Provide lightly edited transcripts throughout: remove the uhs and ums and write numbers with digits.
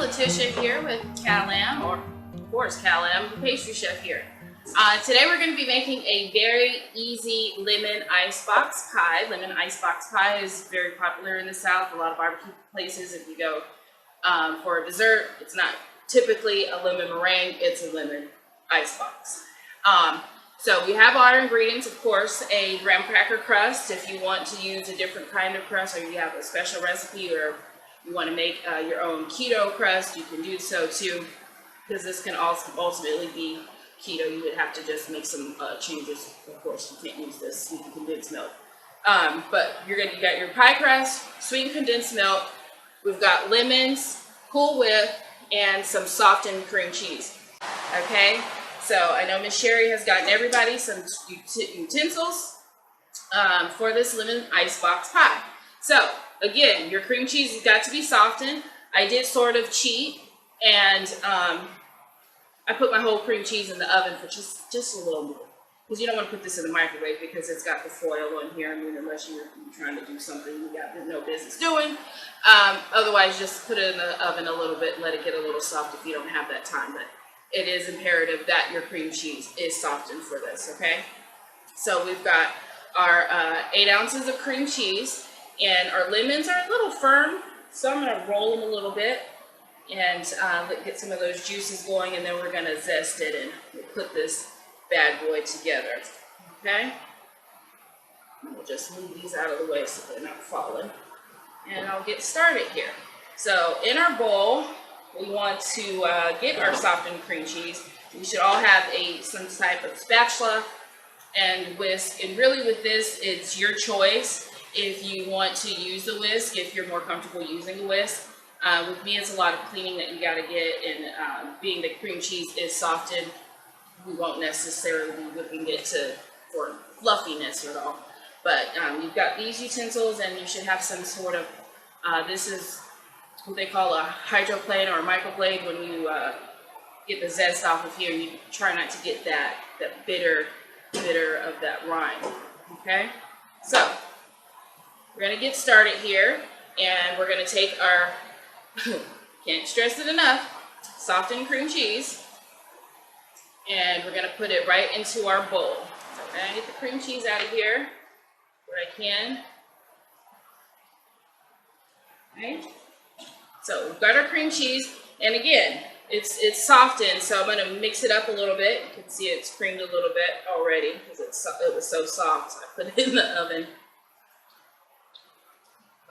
Leticia here with Calam, or of course Calam, the pastry chef here. Today we're going to be making a very easy lemon icebox pie. Lemon icebox pie is very popular in the South. A lot of barbecue places, if you go for a dessert, it's not typically a lemon meringue, it's a lemon icebox. So we have our ingredients, of course, a graham cracker crust. If you want to use a different kind of crust, or you have a special recipe, or you want to make your own keto crust, you can do so too, because this can also ultimately be keto. You would have to just make some changes. Of course, you can't use this sweetened condensed milk. But you got your pie crust, sweetened condensed milk. We've got lemons, Cool Whip, and some softened cream cheese. Okay, so I know Miss Sherry has gotten everybody some utensils for this lemon icebox pie. So again, your cream cheese has got to be softened. I did sort of cheat, and I put my whole cream cheese in the oven for just a little more, because you don't want to put this in the microwave because it's got the foil on here. I mean, unless you're trying to do something you got no business doing. Otherwise, just put it in the oven a little bit and let it get a little soft if you don't have that time. But it is imperative that your cream cheese is softened for this, okay? So we've got our 8 ounces of cream cheese, and our lemons are a little firm, so I'm going to roll them a little bit and get some of those juices going, and then we're going to zest it and we'll put this bad boy together, okay? We'll just move these out of the way so they're not falling, and I'll get started here. So in our bowl, we want to get our softened cream cheese. We should all have some type of spatula and whisk, and really with this, it's your choice if you want to use the whisk, if you're more comfortable using a whisk. With me, it's a lot of cleaning that you got to get, and being the cream cheese is softened, we won't necessarily be whipping it for fluffiness at all. But you've got these utensils, and you should have some sort of, this is what they call a hydroplane or a microblade. When you get the zest off of here, you try not to get that bitter of that rind, okay? So we're going to get started here, and we're going to take our, can't stress it enough, softened cream cheese, and we're going to put it right into our bowl. So I'm going to get the cream cheese out of here where I can. Okay. So we've got our cream cheese, and again, it's softened, so I'm going to mix it up a little bit. You can see it's creamed a little bit already because it was so soft. So I put it in the oven.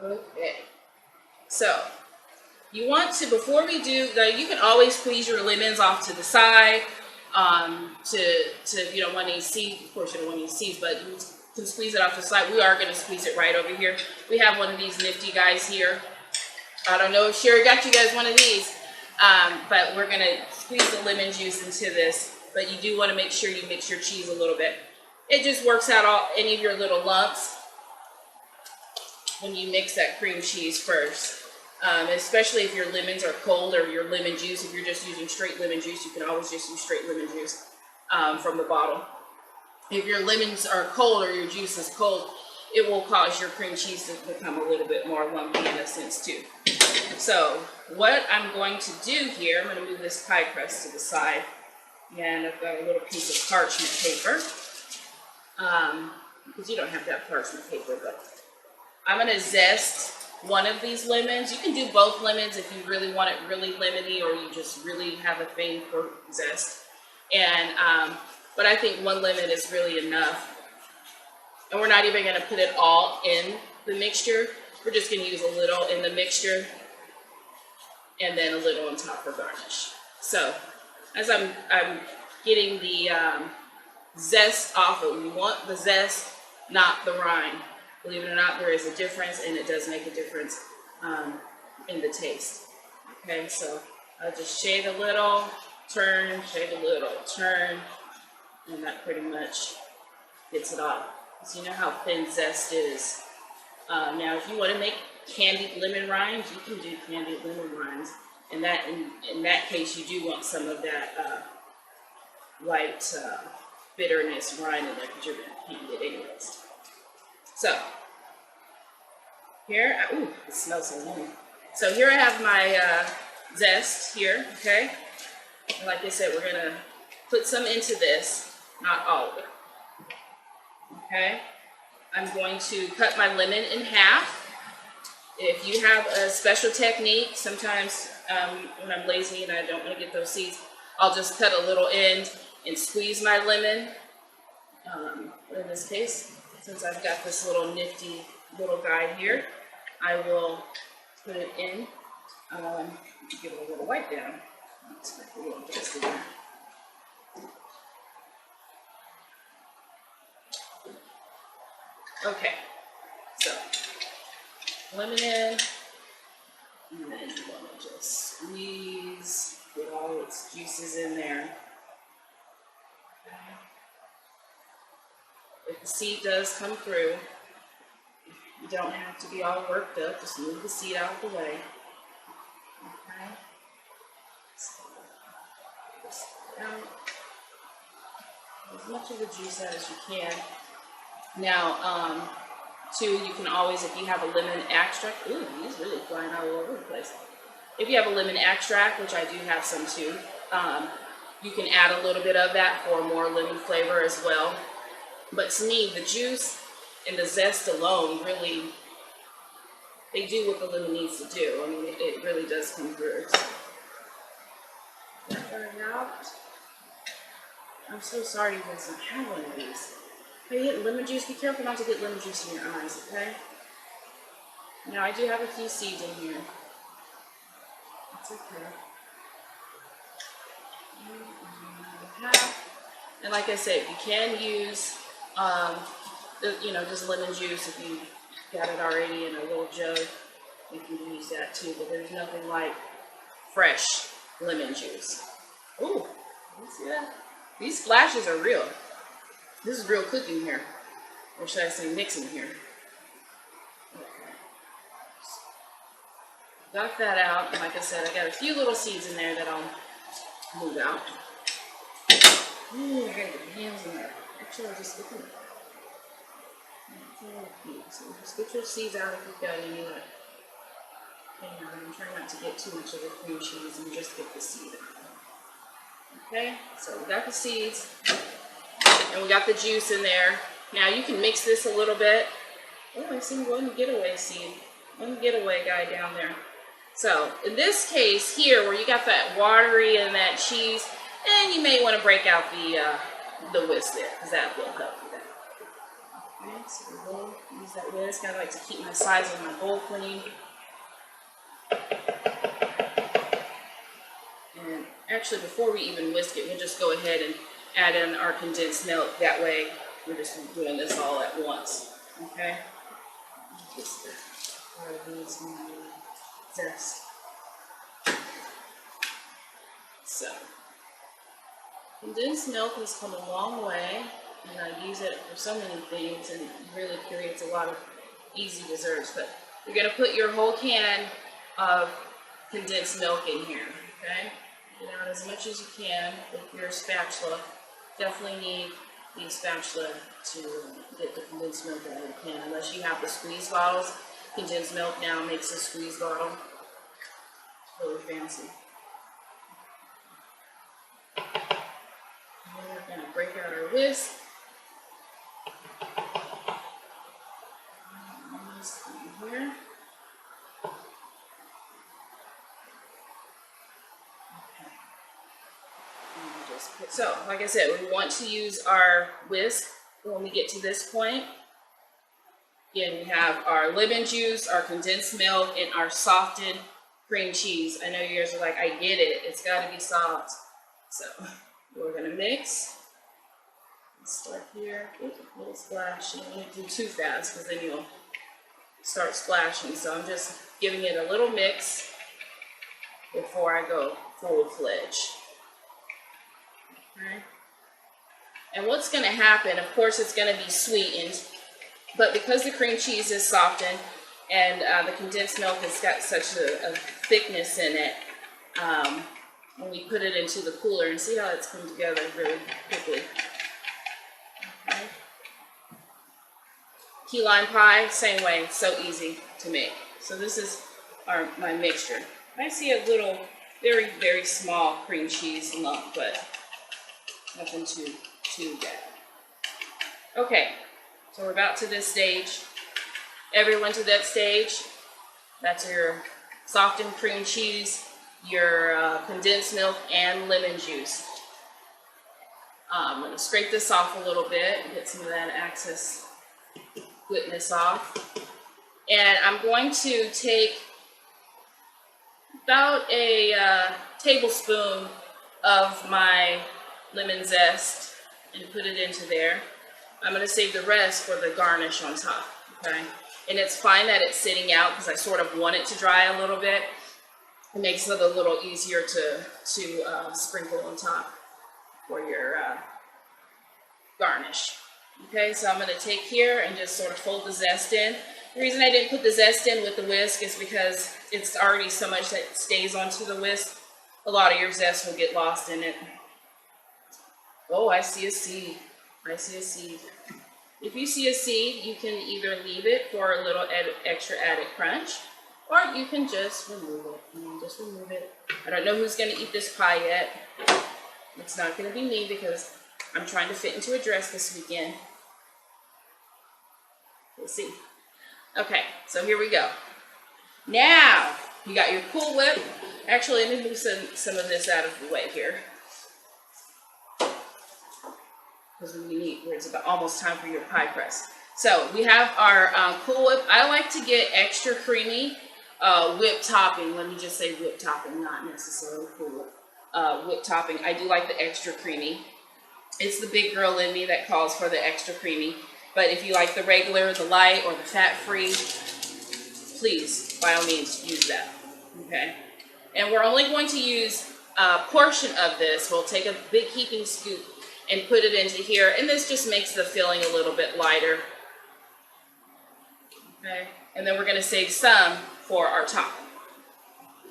Okay. So you want to, before we do, you can always squeeze your lemons off to the side if you don't want any seeds. Of course, you don't want any seeds, but you can squeeze it off to the side. We are going to squeeze it right over here. We have one of these nifty guys here. I don't know if Sherry got you guys one of these, but we're going to squeeze the lemon juice into this. But you do want to make sure you mix your cheese a little bit. It just works out any of your little lumps when you mix that cream cheese first. Especially if your lemons are cold, or your lemon juice. If you're just using straight lemon juice, you can always just use straight lemon juice from the bottle. If your lemons are cold or your juice is cold, it will cause your cream cheese to become a little bit more lumpy in a sense too. So what I'm going to do here, I'm going to move this pie crust to the side, and I've got a little piece of parchment paper, because you don't have to have parchment paper, but I'm going to zest one of these lemons. You can do both lemons if you really want it really lemony, or you just really have a thing for zest. And but I think one lemon is really enough. And we're not even going to put it all in the mixture. We're just going to use a little in the mixture, and then a little on top for garnish. So as I'm getting the zest off of, we want the zest, not the rind. Believe it or not, there is a difference, and it does make a difference in the taste. Okay, so I'll just shade a little, turn, shade a little, turn, and that pretty much gets it off. So you know how thin zest is. Now, if you want to make candied lemon rinds, you can do candied lemon rinds. And in that case, you do want some of that light bitterness rind in there, because you're going to candy it anyways. So here, ooh, it smells so yummy. So here I have my zest here, okay? And like I said, we're gonna put some into this, not all of it, okay? I'm going to cut my lemon in half. If you have a special technique, sometimes when I'm lazy and I don't want to get those seeds, I'll just cut a little end and squeeze my lemon. In this case, since I've got this little nifty little guy here, I will put it in. Give it a little wipe down. Let's make a little dust in there. Okay, so lemon in, and then you want to just squeeze, get all its juices in there. If the seed does come through, you don't have to be all worked up, just move the seed out of the way. Okay. So, just out as much of the juice out as you can. Now, too, you can always, if you have a lemon extract, ooh, he's really flying all over the place. If you have a lemon extract, which I do have some too, you can add a little bit of that for more lemon flavor as well. But to me, the juice and the zest alone really, they do what the lemon needs to do. I mean, it really does come through. So, get that out. I'm so sorry you guys don't have one of these. Are you getting lemon juice? Be careful not to get lemon juice in your eyes, okay? Now, I do have a few seeds in here. That's okay. And like I said, you can use, just lemon juice if you got it already in a little jug. You can use that too, but there's nothing like fresh lemon juice. Ooh, you see that? These splashes are real. This is real cooking here. Or should I say mixing here? Okay. Got that out, and like I said, I got a few little seeds in there that I'll move out. Ooh, I gotta get my hands in there. Actually, I'll just look at it. So just get your seeds out if you've got any left. And I'm trying not to get too much of the cream cheese and just get the seed out. Okay, so we got the seeds. And we got the juice in there. Now you can mix this a little bit. Oh, I see one getaway seed. One getaway guy down there. So in this case here, where you got that watery and that cheese, and you may want to break out the whisk there, because that will help with that. Okay, so we will use that whisk. I like to keep my sides of my bowl clean. And actually, before we even whisk it, we'll just go ahead and add in our condensed milk. That way, we're just doing this all at once. Okay? Just part of these zest. So, condensed milk has come a long way, and I use it for so many things, and it really creates a lot of easy desserts. But you're going to put your whole can of condensed milk in here. Okay? Get out as much as you can with your spatula. Definitely need the spatula to get the condensed milk out of the can, unless you have the squeeze bottles. Condensed milk now makes a squeeze bottle. Really fancy. And then we're going to break out our whisk. Here. So, like I said, we want to use our whisk when we get to this point. Again, we have our lemon juice, our condensed milk, and our softened cream cheese. I know you guys are like, I get it. It's got to be soft. So, we're going to mix. Let's start here. Ooh, a little splash. You don't want to do too fast, because then you'll start splashing. So, I'm just giving it a little mix before I go full-fledged. Okay. And what's going to happen, of course, it's going to be sweetened, but because the cream cheese is softened and the condensed milk has got such a thickness in it, when we put it into the cooler, and see how it's come together really quickly. Okay. Key lime pie, same way, so easy to make. So this is my mixture. I see a little very, very small cream cheese lump, but nothing too bad. Okay, so we're about to this stage. Everyone to that stage. That's your softened cream cheese, your condensed milk, and lemon juice. I'm going to scrape this off a little bit and get some of that excess goodness off. And I'm going to take about a tablespoon of my lemon zest and put it into there. I'm going to save the rest for the garnish on top, okay? And it's fine that it's sitting out because I sort of want it to dry a little bit. It makes it a little easier to sprinkle on top for your garnish. Okay, so I'm going to take here and just sort of fold the zest in. The reason I didn't put the zest in with the whisk is because it's already so much that stays onto the whisk. A lot of your zest will get lost in it. Oh, I see a seed. I see a seed. If you see a seed, you can either leave it for a little extra added crunch, or you can just remove it. I don't know who's going to eat this pie yet. It's not going to be me because I'm trying to fit into a dress this weekend. We'll see. Okay, so here we go. Now, you got your Cool Whip. Actually, let me move some of this out of the way here. Because it's about almost time for your pie crust. So we have our Cool Whip. I like to get extra creamy whip topping. Let me just say whip topping, not necessarily Cool Whip. Whip topping. I do like the extra creamy. It's the big girl in me that calls for the extra creamy. But if you like the regular, the light, or the fat-free, please, by all means, use that. Okay. And we're only going to use a portion of this. We'll take a big heaping scoop and put it into here, and this just makes the filling a little bit lighter. Okay, and then we're going to save some for our topping.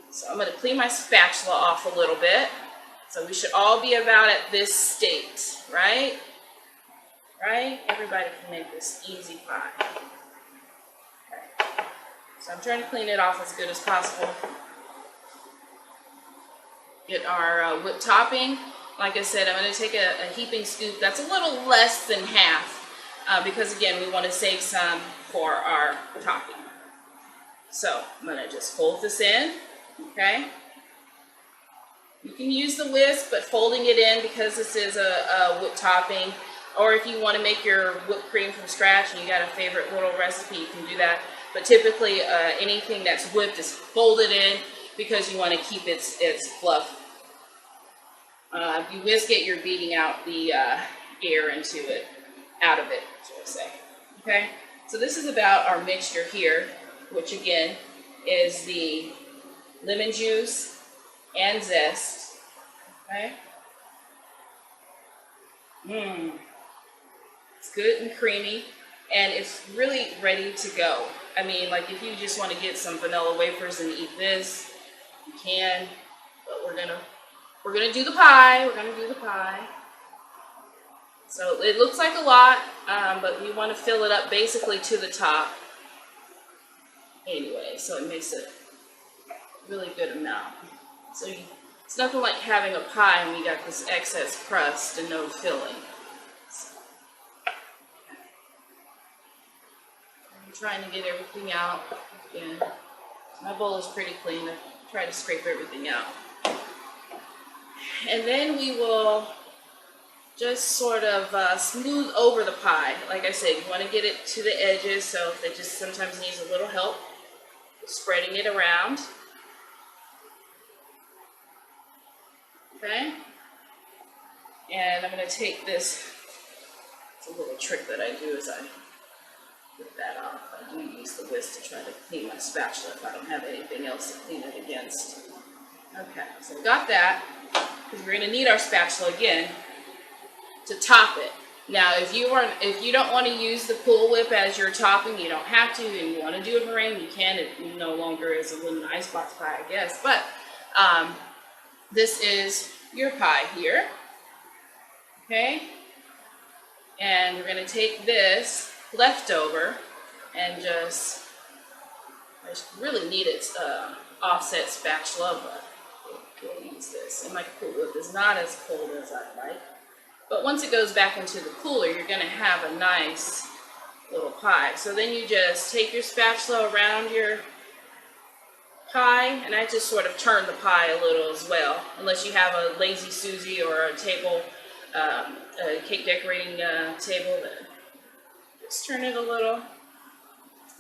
So I'm going to clean my spatula off a little bit. So we should all be about at this state, right? Right? Everybody can make this easy pie. Okay. So I'm trying to clean it off as good as possible. Get our whipped topping. Like I said, I'm going to take a heaping scoop. That's a little less than half because, again, we want to save some for our topping. So I'm going to just fold this in, okay? You can use the whisk, but folding it in because this is a whipped topping, or if you want to make your whipped cream from scratch and you got a favorite little recipe, you can do that. But typically, anything that's whipped is folded in because you want to keep its fluff. If you whisk it, you're beating out the air out of it, shall I say. Okay, so this is about our mixture here, which again is the lemon juice and zest. Okay. It's good and creamy, and it's really ready to go. I mean, like if you just want to get some vanilla wafers and eat this, you can, but we're gonna do the pie. We're gonna do the pie. So it looks like a lot, but we want to fill it up basically to the top. Anyway, so it makes a really good amount. So it's nothing like having a pie and we got this excess crust and no filling. So, I'm trying to get everything out. Again, my bowl is pretty clean. I try to scrape everything out. And then we will just sort of smooth over the pie. Like I said, you want to get it to the edges, so if it just sometimes needs a little help spreading it around. Okay? And I'm going to take this, it's a little trick that I do is I get that off. I do use the whisk to try to clean my spatula if I don't have anything else to clean it against. Okay, so got that, because we're going to need our spatula again to top it. Now, if you don't want to use the Cool Whip as your topping, you don't have to, and you want to do a meringue, you can. It no longer is a lemon icebox pie, I guess. But this is your pie here, okay? And we're going to take this leftover and I really need its offset spatula, but we'll use this. And my Cool Whip is not as cold as I'd like. But once it goes back into the cooler, you're going to have a nice little pie. So then you just take your spatula around your pie, and I just sort of turn the pie a little as well, unless you have a Lazy Susie or a table, a cake decorating table. Just turn it a little.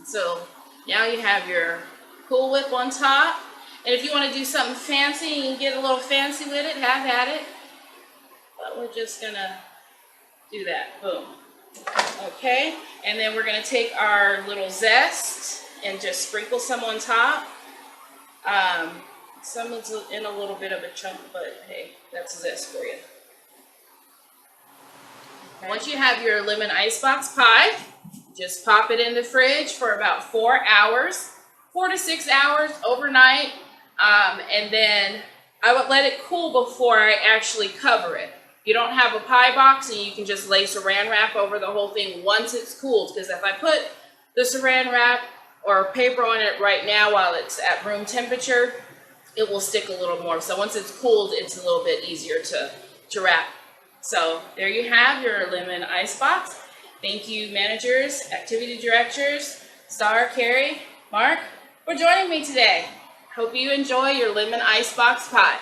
So now you have your Cool Whip on top. And if you want to do something fancy, you can get a little fancy with it, have at it. But we're just gonna do that, boom. Okay, and then we're gonna take our little zest and just sprinkle some on top. Some is in a little bit of a chunk, but hey, that's zest for you. Okay. Once you have your lemon icebox pie, just pop it in the fridge for about 4 hours, 4 to 6 hours overnight, and then I would let it cool before I actually cover it. You don't have a pie box, and you can just lay saran wrap over the whole thing once it's cooled, because if I put the saran wrap or paper on it right now while it's at room temperature, it will stick a little more. So once it's cooled, it's a little bit easier to wrap. So there you have your lemon icebox. Thank you, managers, activity directors, Star, Carrie, Mark, for joining me today. Hope you enjoy your lemon icebox pie.